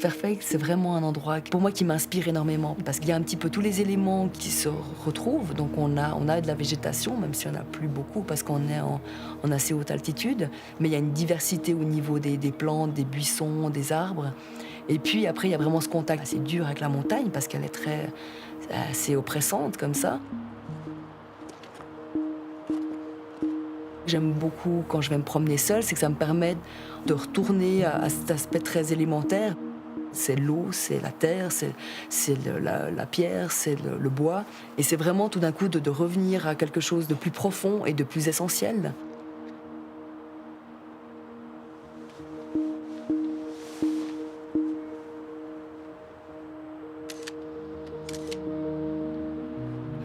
Fairfax, c'est vraiment un endroit pour moi qui m'inspire énormément parce qu'il y a un petit peu tous les éléments qui se retrouvent. Donc on a de la végétation, même si on n'a plus beaucoup parce qu'on est en assez haute altitude. Mais il y a une diversité au niveau des plantes, des buissons, des arbres. Et puis après, il y a vraiment ce contact assez dur avec la montagne parce qu'elle est assez oppressante comme ça. J'aime beaucoup quand je vais me promener seule, c'est que ça me permet de retourner à cet aspect très élémentaire. C'est l'eau, c'est la terre, la pierre, c'est le bois. Et c'est vraiment tout d'un coup de revenir à quelque chose de plus profond et de plus essentiel.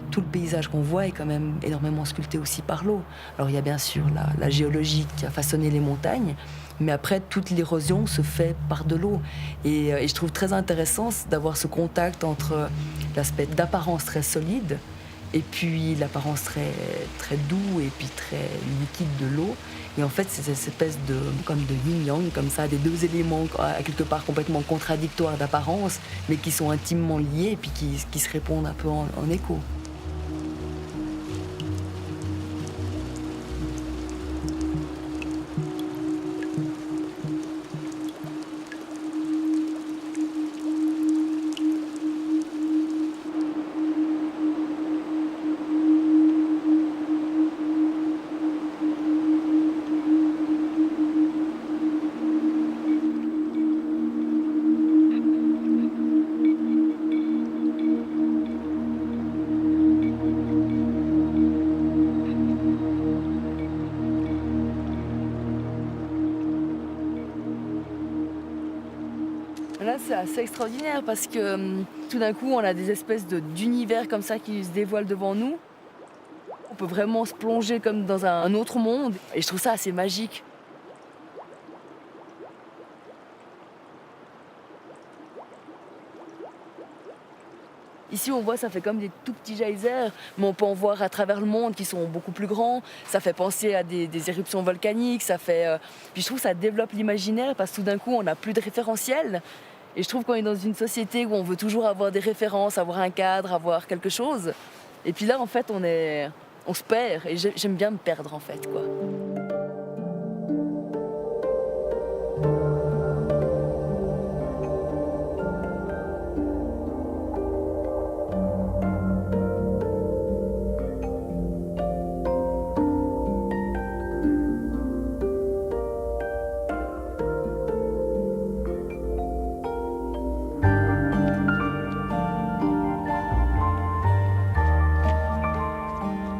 Tout le paysage qu'on voit est quand même énormément sculpté aussi par l'eau. Alors il y a bien sûr la géologie qui a façonné les montagnes, mais après toute l'érosion se fait par de l'eau. Et je trouve très intéressant d'avoir ce contact entre l'aspect d'apparence très solide et puis l'apparence très doux et puis très liquide de l'eau. Et en fait, c'est cette espèce comme de yin-yang, comme ça, des deux éléments quelque part complètement contradictoires d'apparence, mais qui sont intimement liés et puis qui se répondent un peu en écho. Là, c'est assez extraordinaire parce que tout d'un coup, on a des espèces d'univers comme ça qui se dévoilent devant nous. On peut vraiment se plonger comme dans un autre monde et je trouve ça assez magique. Ici, on voit, ça fait comme des tout petits geysers, mais on peut en voir à travers le monde qui sont beaucoup plus grands. Ça fait penser à des éruptions volcaniques. Puis je trouve que ça développe l'imaginaire parce que tout d'un coup, on n'a plus de référentiel. Et je trouve qu'on est dans une société où on veut toujours avoir des références, avoir un cadre, avoir quelque chose. Et puis là, en fait, on se perd. Et j'aime bien me perdre, en fait, quoi.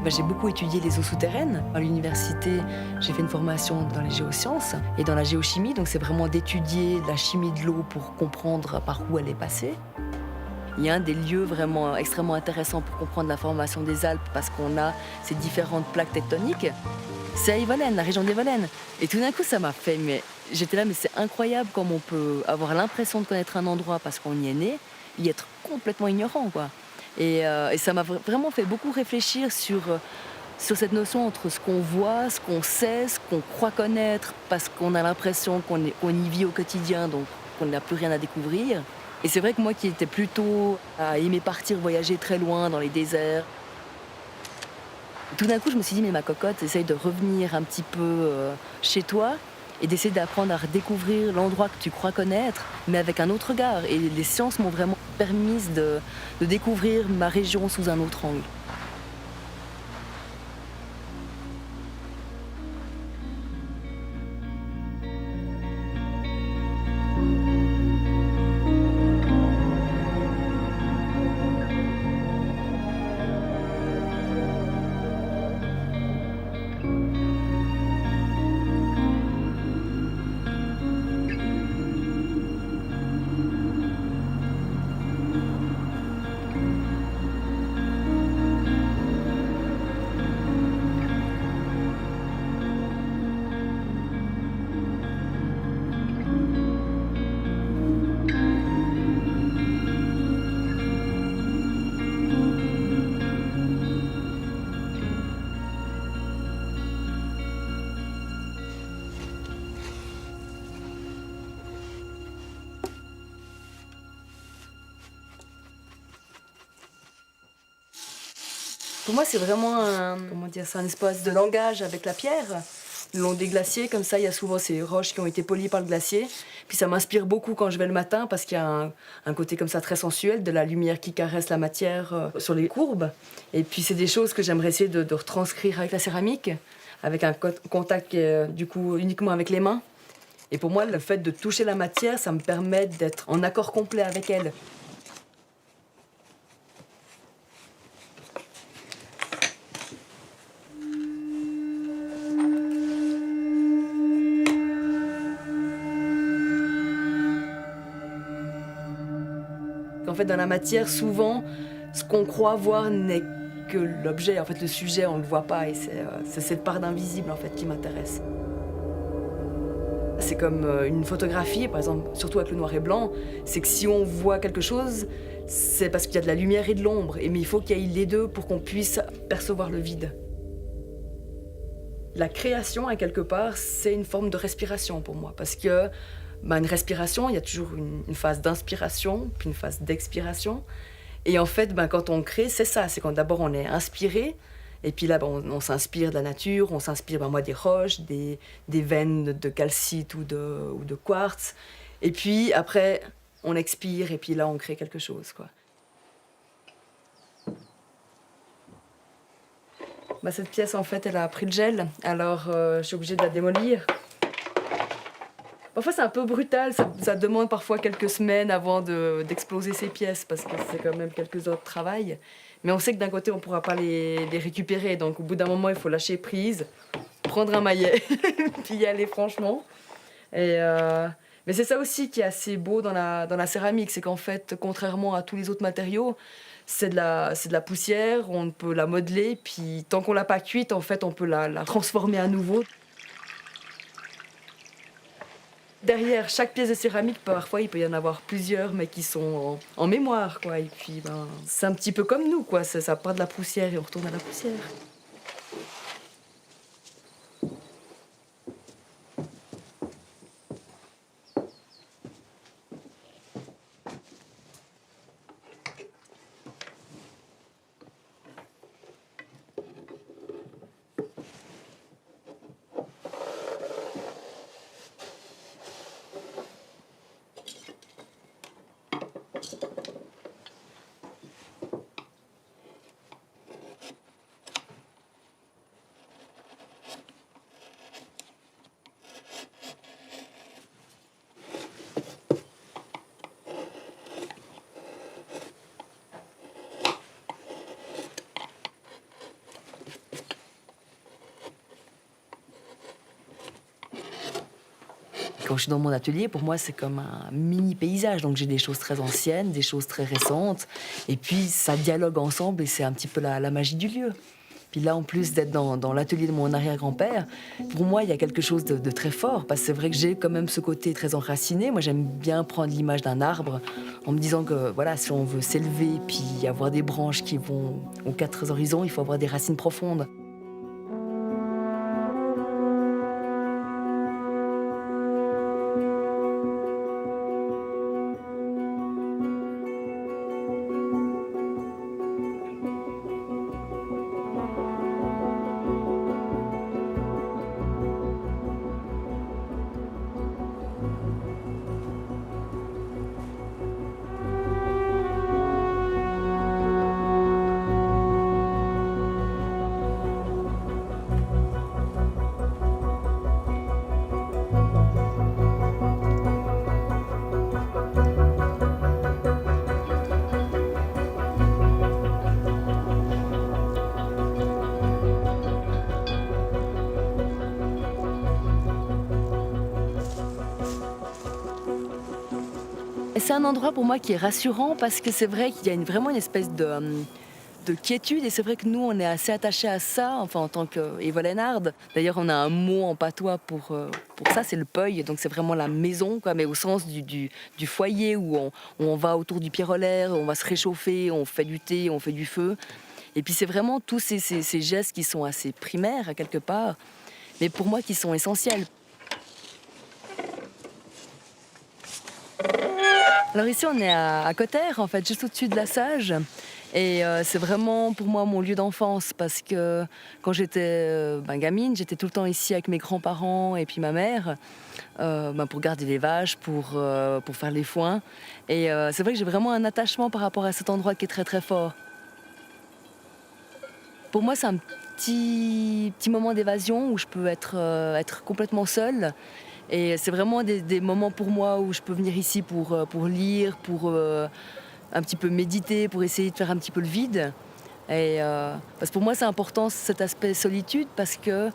J'ai beaucoup étudié les eaux souterraines. À l'université, j'ai fait une formation dans les géosciences et dans la géochimie. Donc c'est vraiment d'étudier la chimie de l'eau pour comprendre par où elle est passée. Il y a un des lieux vraiment extrêmement intéressants pour comprendre la formation des Alpes parce qu'on a ces différentes plaques tectoniques. C'est à Yvelaine, la région d'Yvelaine. Et tout d'un coup, ça m'a fait... Mais j'étais là, mais c'est incroyable comme on peut avoir l'impression de connaître un endroit parce qu'on y est né, y être complètement ignorant, quoi. Et ça m'a vraiment fait beaucoup réfléchir sur cette notion entre ce qu'on voit, ce qu'on sait, ce qu'on croit connaître, parce qu'on a l'impression qu'on y vit au quotidien, donc qu'on n'a plus rien à découvrir. Et c'est vrai que moi qui étais plutôt à aimer partir voyager très loin dans les déserts, tout d'un coup je me suis dit mais ma cocotte, essaye de revenir un petit peu chez toi et d'essayer d'apprendre à redécouvrir l'endroit que tu crois connaître, mais avec un autre regard. Et les sciences m'ont vraiment permis de découvrir ma région sous un autre angle. Pour moi, c'est vraiment c'est un espace de langage avec la pierre. Le long des glaciers, comme ça, il y a souvent ces roches qui ont été polies par le glacier. Puis ça m'inspire beaucoup quand je vais le matin parce qu'il y a un côté comme ça très sensuel, de la lumière qui caresse la matière sur les courbes. Et puis c'est des choses que j'aimerais essayer de retranscrire avec la céramique, avec un contact du coup uniquement avec les mains. Et pour moi, le fait de toucher la matière, ça me permet d'être en accord complet avec elle. En fait, dans la matière, souvent, ce qu'on croit voir n'est que l'objet. En fait, le sujet, on ne le voit pas. Et c'est cette part d'invisible, en fait, qui m'intéresse. C'est comme une photographie, par exemple, surtout avec le noir et blanc. C'est que si on voit quelque chose, c'est parce qu'il y a de la lumière et de l'ombre. Mais il faut qu'il y ait les deux pour qu'on puisse percevoir le vide. La création, à quelque part, c'est une forme de respiration pour moi. Parce que une respiration, il y a toujours une phase d'inspiration, puis une phase d'expiration. Et en fait, quand on crée, c'est ça. C'est quand d'abord on est inspiré, et puis là, on s'inspire de la nature, on s'inspire moi des roches, des veines de calcite ou de quartz. Et puis après, on expire, et puis là, on crée quelque chose, quoi. Cette pièce, en fait, elle a pris le gel, alors je suis obligée de la démolir. Parfois, c'est un peu brutal, ça demande parfois quelques semaines avant d'exploser ces pièces, parce que c'est quand même quelques heures de travail. Mais on sait que d'un côté, on ne pourra pas les récupérer, donc au bout d'un moment, il faut lâcher prise, prendre un maillet, puis y aller franchement. Mais c'est ça aussi qui est assez beau dans la céramique, c'est qu'en fait, contrairement à tous les autres matériaux, c'est de la poussière, on peut la modeler, puis tant qu'on l'a pas cuite, en fait, on peut la transformer à nouveau. Derrière chaque pièce de céramique, parfois, il peut y en avoir plusieurs, mais qui sont en mémoire, quoi. Et puis, c'est un petit peu comme nous, quoi. Ça part de la poussière et on retourne à la poussière. Quand je suis dans mon atelier, pour moi, c'est comme un mini paysage. Donc j'ai des choses très anciennes, des choses très récentes. Et puis ça dialogue ensemble et c'est un petit peu la magie du lieu. Puis là, en plus d'être dans l'atelier de mon arrière-grand-père, pour moi, il y a quelque chose de très fort. Parce que c'est vrai que j'ai quand même ce côté très enraciné. Moi, j'aime bien prendre l'image d'un arbre en me disant que voilà, si on veut s'élever puis avoir des branches qui vont aux quatre horizons, il faut avoir des racines profondes. C'est un endroit pour moi qui est rassurant parce que c'est vrai qu'il y a vraiment une espèce de quiétude et c'est vrai que nous on est assez attachés à ça, enfin en tant qu'Évolénarde. D'ailleurs on a un mot en patois pour ça, c'est le peuil, donc c'est vraiment la maison, quoi, mais au sens du foyer où on va autour du pyrolaire, on va se réchauffer, on fait du thé, on fait du feu. Et puis c'est vraiment tous ces gestes qui sont assez primaires à quelque part, mais pour moi qui sont essentiels. Alors ici, on est à Cotère, en fait, juste au-dessus de la Sage. Et c'est vraiment pour moi mon lieu d'enfance parce que quand j'étais gamine, j'étais tout le temps ici avec mes grands-parents et puis ma mère pour garder les vaches, pour faire les foins. Et c'est vrai que j'ai vraiment un attachement par rapport à cet endroit qui est très très fort. Pour moi, c'est un petit moment d'évasion où je peux être complètement seule. Et c'est vraiment des moments pour moi où je peux venir ici pour lire, pour un petit peu méditer, pour essayer de faire un petit peu le vide. Et parce que pour moi, c'est important cet aspect solitude parce que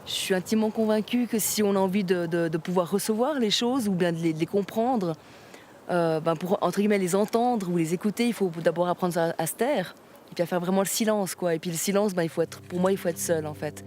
je suis intimement convaincue que si on a envie de pouvoir recevoir les choses ou bien de les comprendre, pour entre guillemets les entendre ou les écouter, il faut d'abord apprendre à se taire et puis à faire vraiment le silence, quoi. Et puis le silence, pour moi, il faut être seul en fait.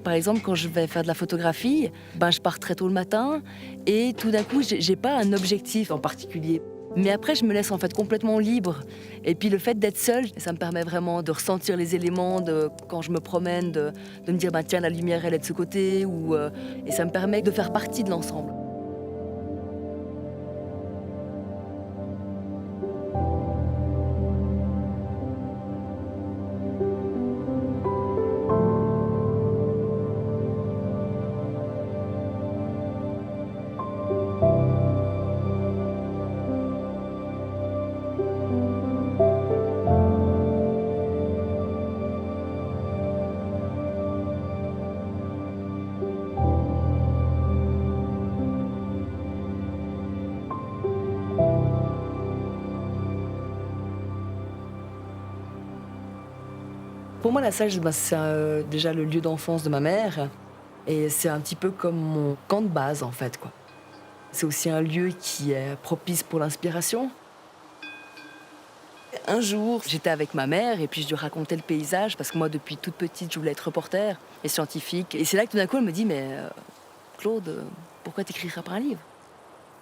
Par exemple, quand je vais faire de la photographie, je pars très tôt le matin et tout d'un coup, j'ai pas un objectif en particulier. Mais après, je me laisse en fait complètement libre. Et puis le fait d'être seule, ça me permet vraiment de ressentir les éléments, quand je me promène, de me dire tiens, la lumière elle est de ce côté, et ça me permet de faire partie de l'ensemble. Pour moi, la salle, c'est déjà le lieu d'enfance de ma mère. Et c'est un petit peu comme mon camp de base, en fait, quoi. C'est aussi un lieu qui est propice pour l'inspiration. Un jour, j'étais avec ma mère et puis je lui racontais le paysage parce que moi, depuis toute petite, je voulais être reporter et scientifique. Et c'est là que tout d'un coup, elle me dit mais Claude, pourquoi t'écrirais pas un livre?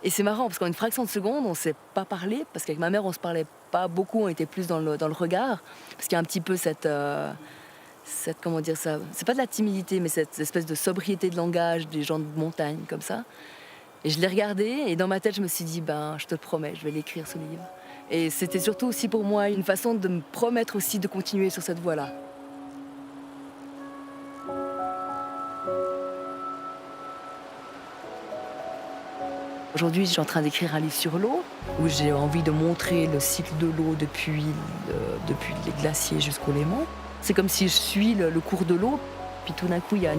Et c'est marrant parce qu'en une fraction de seconde, on s'est pas parlé parce qu'avec ma mère, on se parlait pas beaucoup, on était plus dans le regard parce qu'il y a un petit peu cette comment dire ça, c'est pas de la timidité, mais cette espèce de sobriété de langage des gens de montagne comme ça. Et je l'ai regardé et dans ma tête, je me suis dit je te le promets, je vais l'écrire ce livre. Et c'était surtout aussi pour moi une façon de me promettre aussi de continuer sur cette voie-là. Aujourd'hui, je suis en train d'écrire un livre sur l'eau, où j'ai envie de montrer le cycle de l'eau depuis les glaciers jusqu'au Léman. C'est comme si je suis le cours de l'eau, puis tout d'un coup, il y a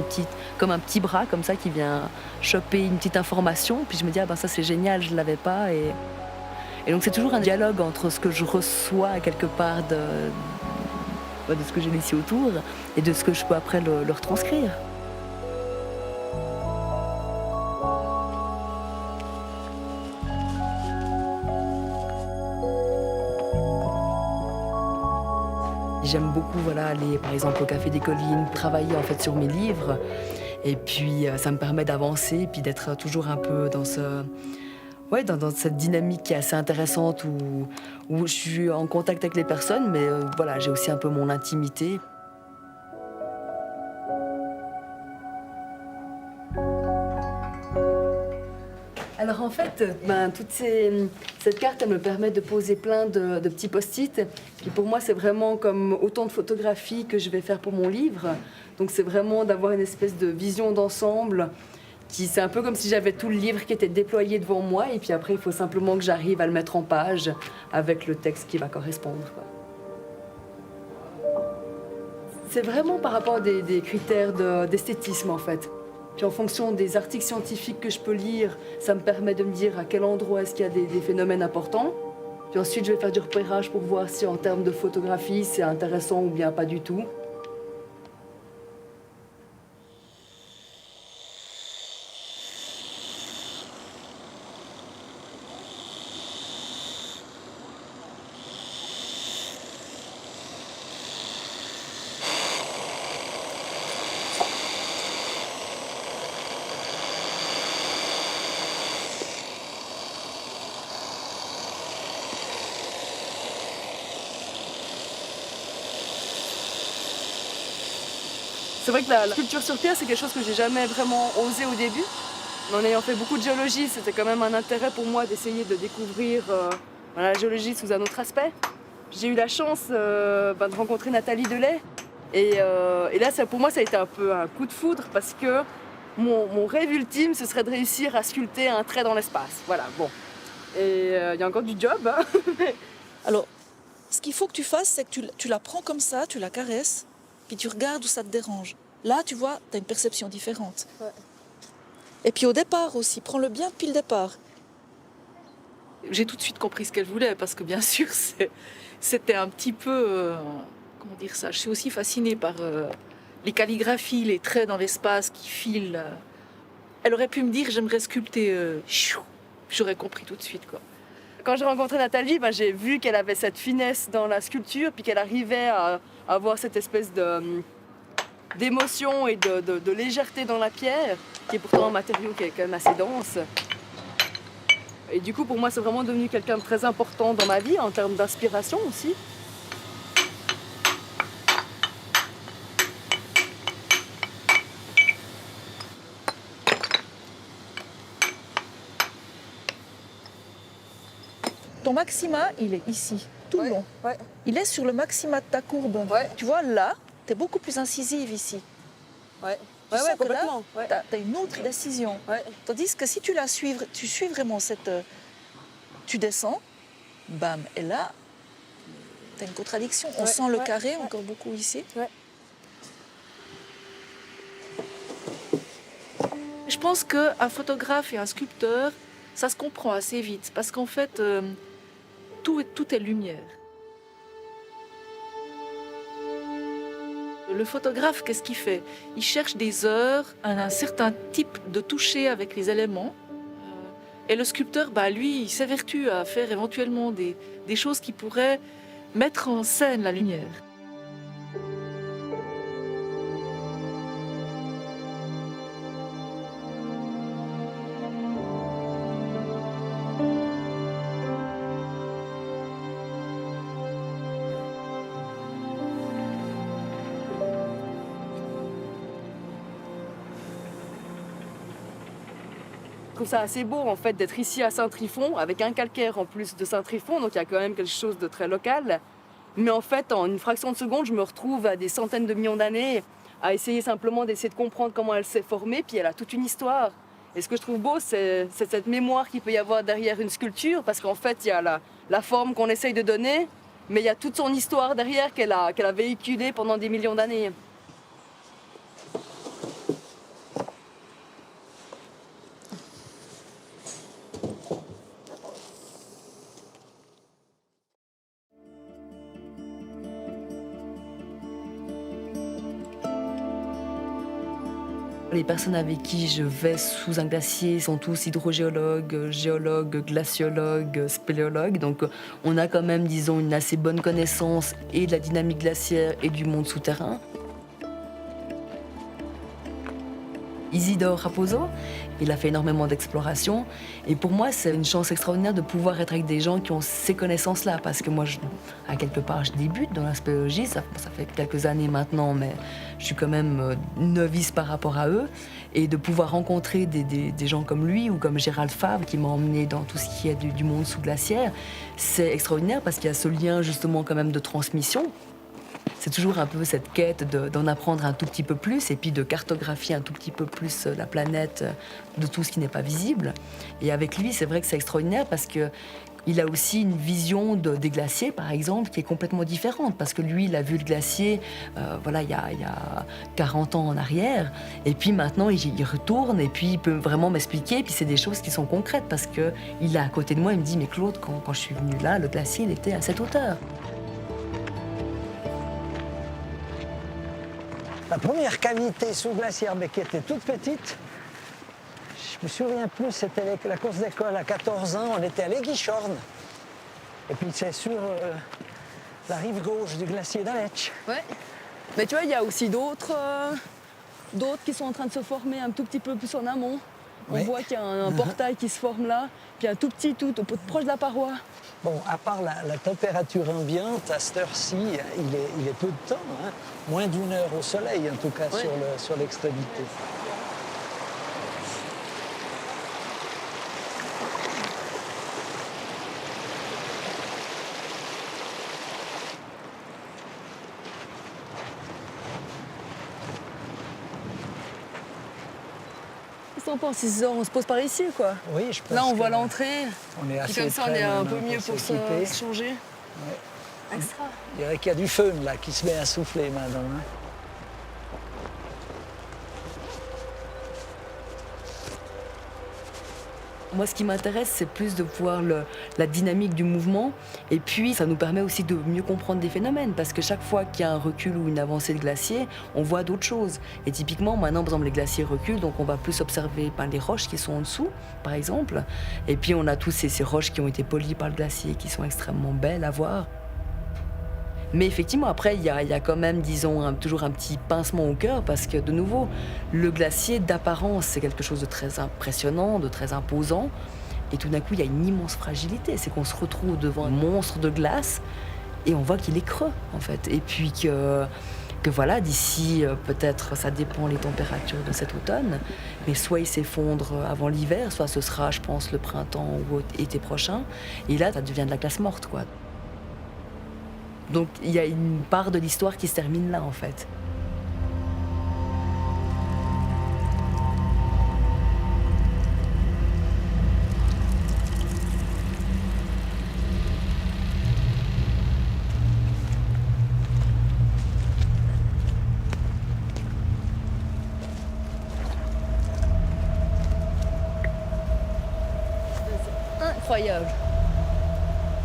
comme un petit bras comme ça qui vient choper une petite information, puis je me dis ça c'est génial, je ne l'avais pas. Et donc c'est toujours un dialogue entre ce que je reçois quelque part de ce que j'ai ici autour et de ce que je peux après le retranscrire. J'aime beaucoup aller par exemple au Café des Collines, travailler en fait sur mes livres et puis ça me permet d'avancer et puis d'être toujours un peu dans dans cette dynamique qui est assez intéressante où je suis en contact avec les personnes, mais j'ai aussi un peu mon intimité. Alors en fait, cette carte, elle me permet de poser plein de petits post-it. Puis pour moi, c'est vraiment comme autant de photographies que je vais faire pour mon livre. Donc c'est vraiment d'avoir une espèce de vision d'ensemble. C'est un peu comme si j'avais tout le livre qui était déployé devant moi. Et puis après, il faut simplement que j'arrive à le mettre en page avec le texte qui va correspondre, quoi. C'est vraiment par rapport à des critères d'esthétisme en fait. Puis en fonction des articles scientifiques que je peux lire, ça me permet de me dire à quel endroit est-ce qu'il y a des phénomènes importants. Puis ensuite, je vais faire du repérage pour voir si en termes de photographie, c'est intéressant ou bien pas du tout. C'est vrai que la sculpture sur pierre, c'est quelque chose que j'ai jamais vraiment osé au début. Mais en ayant fait beaucoup de géologie, c'était quand même un intérêt pour moi d'essayer de découvrir la géologie sous un autre aspect. J'ai eu la chance de rencontrer Nathalie Delay. Et là, pour moi, ça a été un peu un coup de foudre parce que mon rêve ultime, ce serait de réussir à sculpter un trait dans l'espace. Voilà, bon. Et il y a encore du job. Hein. Alors, ce qu'il faut que tu fasses, c'est que tu la prends comme ça, tu la caresses, puis tu regardes où ça te dérange. Là, tu vois, tu as une perception différente. Ouais. Et puis au départ aussi, prends-le bien depuis le départ. J'ai tout de suite compris ce qu'elle voulait, parce que bien sûr, c'était un petit peu... comment dire ça? Je suis aussi fascinée par les calligraphies, les traits dans l'espace qui filent. Elle aurait pu me dire, j'aimerais sculpter... J'aurais compris tout de suite, quoi. Quand j'ai rencontré Nathalie, j'ai vu qu'elle avait cette finesse dans la sculpture, puis qu'elle arrivait à avoir cette espèce d'émotion et de légèreté dans la pierre, qui est pourtant un matériau qui est quand même assez dense. Et du coup, pour moi, c'est vraiment devenu quelqu'un de très important dans ma vie, en termes d'inspiration aussi. Ton maxima, il est ici, tout le long. Ouais. Il est sur le maxima de ta courbe. Ouais. Tu vois, là, tu es beaucoup plus incisive ici. Ouais. Tu sens que complètement. là, tu as une autre décision. Ouais. Tandis que si tu suis vraiment cette... tu descends, bam, et là, tu as une contradiction. On sent le carré encore beaucoup ici. Ouais. Je pense qu'un photographe et un sculpteur, ça se comprend assez vite, parce qu'en fait, tout est lumière. Le photographe, qu'est-ce qu'il fait? Il cherche des heures, un certain type de toucher avec les éléments. Et le sculpteur, lui, il s'évertue à faire éventuellement des choses qui pourraient mettre en scène la lumière. Je trouve ça assez beau en fait d'être ici à Saint-Trifon, avec un calcaire en plus de Saint-Trifon, donc il y a quand même quelque chose de très local. Mais en fait, en une fraction de seconde, je me retrouve à des centaines de millions d'années, à essayer simplement d'essayer de comprendre comment elle s'est formée, puis elle a toute une histoire. Et ce que je trouve beau, c'est cette mémoire qu'il peut y avoir derrière une sculpture, parce qu'en fait, il y a la forme qu'on essaye de donner, mais il y a toute son histoire derrière qu'elle a véhiculée pendant des millions d'années. Les personnes avec qui je vais sous un glacier sont tous hydrogéologues, géologues, glaciologues, spéléologues. Donc on a quand même, disons, une assez bonne connaissance et de la dynamique glaciaire et du monde souterrain. Isidore Raposo, il a fait énormément d'exploration. Et pour moi, c'est une chance extraordinaire de pouvoir être avec des gens qui ont ces connaissances-là. Parce que moi, à quelque part, je débute dans la spéléologie. Ça fait quelques années maintenant, mais je suis quand même novice par rapport à eux. Et de pouvoir rencontrer des gens comme lui ou comme Gérald Favre, qui m'a emmené dans tout ce qui est du monde sous-glaciaire, c'est extraordinaire parce qu'il y a ce lien justement quand même de transmission. C'est toujours un peu cette quête d'en apprendre un tout petit peu plus et puis de cartographier un tout petit peu plus la planète de tout ce qui n'est pas visible. Et avec lui, c'est vrai que c'est extraordinaire parce qu'il a aussi une vision des glaciers, par exemple, qui est complètement différente. Parce que lui, il a vu le glacier il y a 40 ans en arrière. Et puis maintenant, il retourne et puis il peut vraiment m'expliquer. Et puis c'est des choses qui sont concrètes parce qu'il est à côté de moi. Il me dit, mais Claude, quand je suis venue là, le glacier, il était à cette hauteur. La première cavité sous-glaciaire, mais qui était toute petite, je me souviens plus, c'était la course d'école à 14 ans, on était à l'Aiguichorne. Et puis c'est sur la rive gauche du glacier d'Aletsch. Ouais. Mais tu vois, il y a aussi d'autres qui sont en train de se former un tout petit peu plus en amont. On voit qu'il y a un portail qui se forme là, puis un tout petit tout proche de la paroi. Bon, à part la température ambiante, à cette heure-ci, il est peu de temps, hein. Moins d'1 heure au soleil, en tout cas, sur l'extrémité. Qu'est-ce qu'on pense? On se pose par ici, quoi. Oui, je pense Là, on que voit l'entrée. on est assez Comme ça, on près est un maintenant peu mieux pour s'équiper. se changer. Ouais. Extra. Il dirait qu'il y a du feu là qui se met à souffler maintenant, hein. Moi, ce qui m'intéresse, c'est plus de voir la dynamique du mouvement. Et puis, ça nous permet aussi de mieux comprendre des phénomènes. Parce que chaque fois qu'il y a un recul ou une avancée de glacier, on voit d'autres choses. Et typiquement, maintenant, par exemple, les glaciers reculent. Donc, on va plus observer les roches qui sont en dessous, par exemple. Et puis, on a tous ces roches qui ont été polies par le glacier, qui sont extrêmement belles à voir. Mais effectivement, après, il y a quand même, disons, toujours un petit pincement au cœur parce que, de nouveau, le glacier, d'apparence, c'est quelque chose de très impressionnant, de très imposant. Et tout d'un coup, il y a une immense fragilité. C'est qu'on se retrouve devant un monstre de glace et on voit qu'il est creux, en fait. Et puis que voilà, d'ici, peut-être, ça dépend les températures de cet automne, mais soit il s'effondre avant l'hiver, soit ce sera, je pense, le printemps ou été prochain. Et là, ça devient de la glace morte, quoi. Donc il y a une part de l'histoire qui se termine là, en fait. C'est incroyable.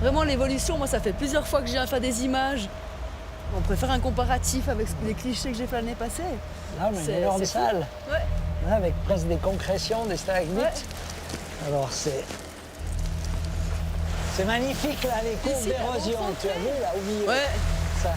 Vraiment, l'évolution, moi, ça fait plusieurs fois que je viens faire des images. On pourrait faire un comparatif avec les clichés que j'ai fait l'année passée. Là, on a une énorme salle. Ouais. Là, avec presque des concrétions, des stalagmites. Ouais. Alors, c'est magnifique, là, les courbes Ici, d'érosion. Tu as vu, là, au milieu? Ouais. Ça.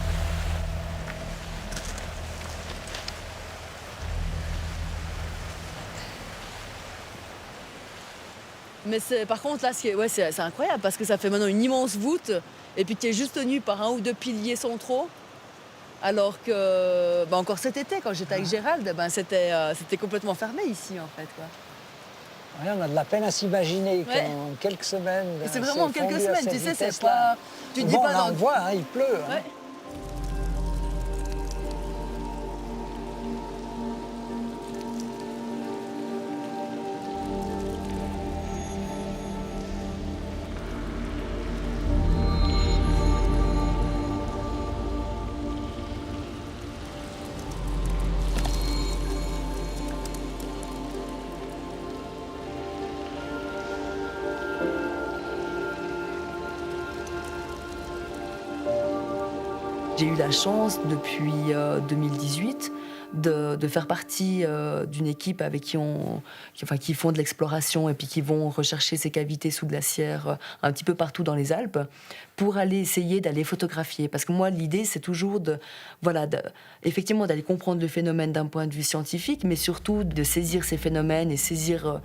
Mais par contre, là, c'est incroyable parce que ça fait maintenant une immense voûte et puis qui est juste tenue par 1 ou 2 piliers centraux. Alors que, encore cet été, quand j'étais avec Gérald, c'était complètement fermé ici, en fait, quoi. Ouais, on a de la peine à s'imaginer Ouais. qu'en quelques semaines. Et c'est vraiment en c'est quelques fondu à semaines, cette tu sais, c'est vitesse-là. pas. Tu te dis Bon, pas là, dans. on voit, hein, il pleut. Hein. Ouais. J'ai eu la chance depuis 2018 de faire partie d'une équipe avec qui font de l'exploration et puis qui vont rechercher ces cavités sous-glaciaires un petit peu partout dans les Alpes pour aller essayer d'aller photographier. Parce que moi, l'idée, c'est toujours effectivement d'aller comprendre le phénomène d'un point de vue scientifique, mais surtout de saisir ces phénomènes et saisir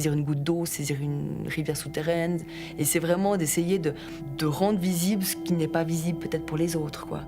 une goutte d'eau, saisir une rivière souterraine. Et c'est vraiment d'essayer de rendre visible ce qui n'est pas visible peut-être pour les autres, quoi.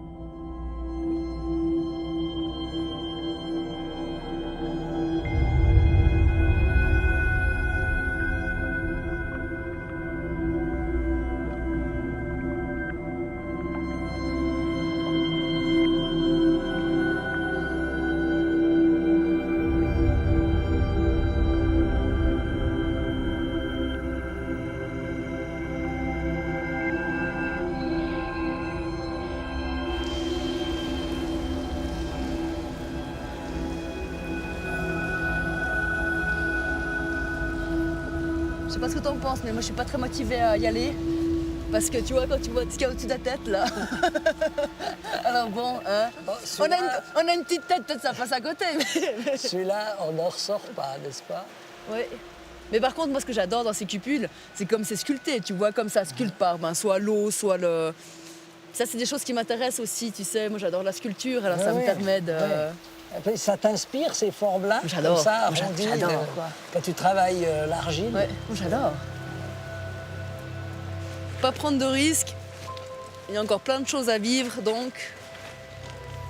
Je sais pas ce que t'en penses, mais moi je suis pas très motivée à y aller. Parce que tu vois, quand tu vois ce qu'il y a au-dessus de la tête, là. Alors bon, hein. On a une petite tête, peut-être ça passe à côté. Mais... Celui-là, on n'en ressort pas, n'est-ce pas? Oui. Mais par contre, moi ce que j'adore dans ces cupules, c'est comme c'est sculpté, tu vois, comme ça sculpte par soit l'eau, soit le. Ça, c'est des choses qui m'intéressent aussi, tu sais. Moi j'adore la sculpture, alors ça me permet de. Après, ça t'inspire ces formes-là, J'adore. comme ça, arrondies, J'adore, quoi. quand tu travailles l'argile. Ouais, j'adore. Pas prendre de risques. Il y a encore plein de choses à vivre, donc...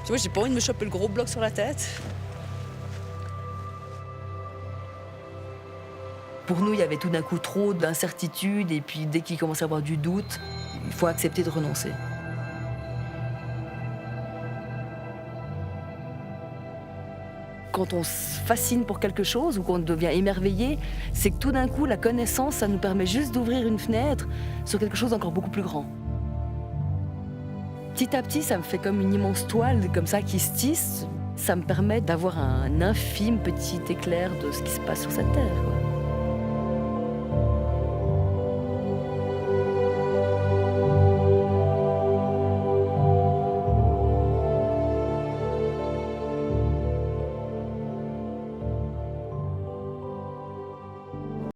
Tu vois, j'ai pas envie de me choper le gros bloc sur la tête. Pour nous, il y avait tout d'un coup trop d'incertitudes et puis dès qu'il commence à y avoir du doute, il faut accepter de renoncer. Quand on se fascine pour quelque chose ou qu'on devient émerveillé, c'est que tout d'un coup, la connaissance, ça nous permet juste d'ouvrir une fenêtre sur quelque chose d'encore beaucoup plus grand. Petit à petit, ça me fait comme une immense toile comme ça qui se tisse. Ça me permet d'avoir un infime petit éclair de ce qui se passe sur cette terre, quoi.